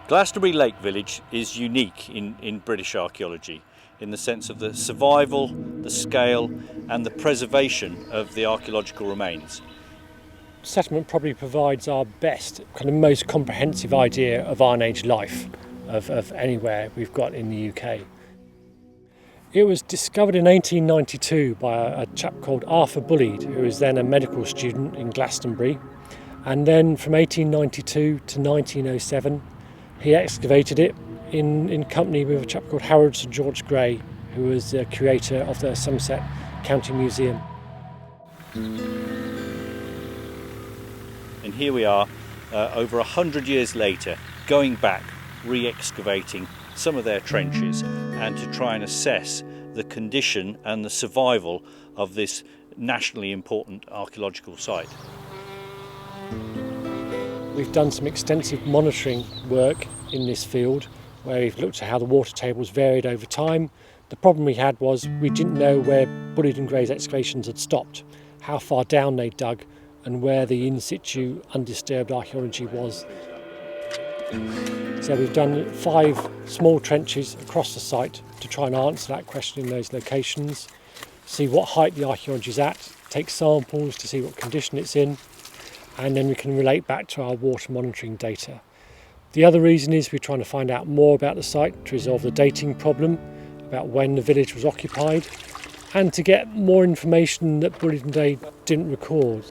Glastonbury Lake Village is unique in British archaeology in the sense of the survival, the scale and the preservation of the archaeological remains. Settlement probably provides our best, kind of most comprehensive idea of Iron Age life of anywhere we've got in the UK. It was discovered in 1892 by a chap called Arthur Bulleid, who was then a medical student in Glastonbury. And then from 1892 to 1907, he excavated it in company with a chap called Harold Sir George Gray, who was the curator of the Somerset County Museum. And here we are, over 100 years later, going back, re-excavating some of their trenches and to try and assess the condition and the survival of this nationally important archaeological site. We've done some extensive monitoring work in this field where we've looked at how the water tables varied over time. The problem we had was we didn't know where Bulleid and Gray's excavations had stopped, how far down they dug and where the in situ undisturbed archaeology was. So we've done 5 small trenches across the site to try and answer that question in those locations, see what height the archaeology is at, take samples to see what condition it's in, and then we can relate back to our water monitoring data. The other reason is we're trying to find out more about the site to resolve the dating problem, about when the village was occupied, and to get more information that Bulleid and Gray didn't record.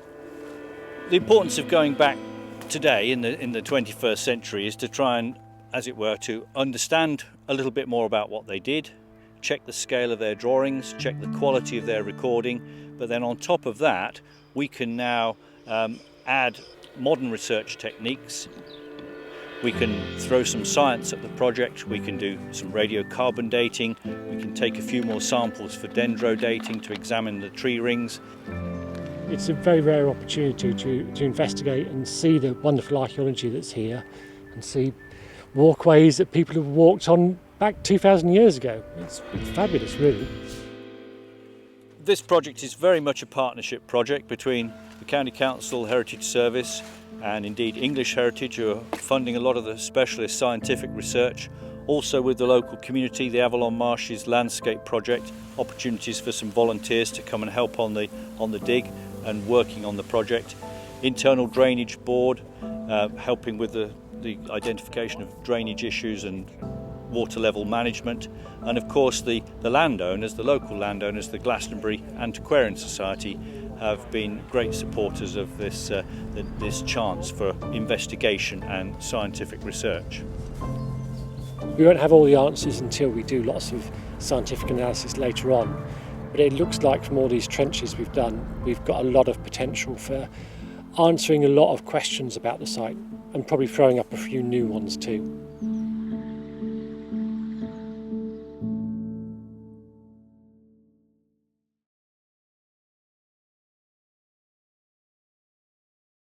The importance of going back today in the 21st century is to try and, as it were, to understand a little bit more about what they did, check the scale of their drawings, check the quality of their recording, but then on top of that we can now add modern research techniques. We can throw some science at the project, we can do some radiocarbon dating, we can take a few more samples for dendro dating to examine the tree rings. It's a very rare opportunity to investigate and see the wonderful archaeology that's here and see walkways that people have walked on back 2,000 years ago. It's fabulous, really. This project is very much a partnership project between the County Council Heritage Service and indeed English Heritage, who are funding a lot of the specialist scientific research. Also with the local community, the Avalon Marshes Landscape Project, opportunities for some volunteers to come and help on the dig and working on the project. Internal Drainage Board, helping with the identification of drainage issues and water level management, and of course the landowners, the local landowners, the Glastonbury Antiquarian Society, have been great supporters of this chance for investigation and scientific research. We won't have all the answers until we do lots of scientific analysis later on, but it looks like from all these trenches we've done, we've got a lot of potential for answering a lot of questions about the site and probably throwing up a few new ones too.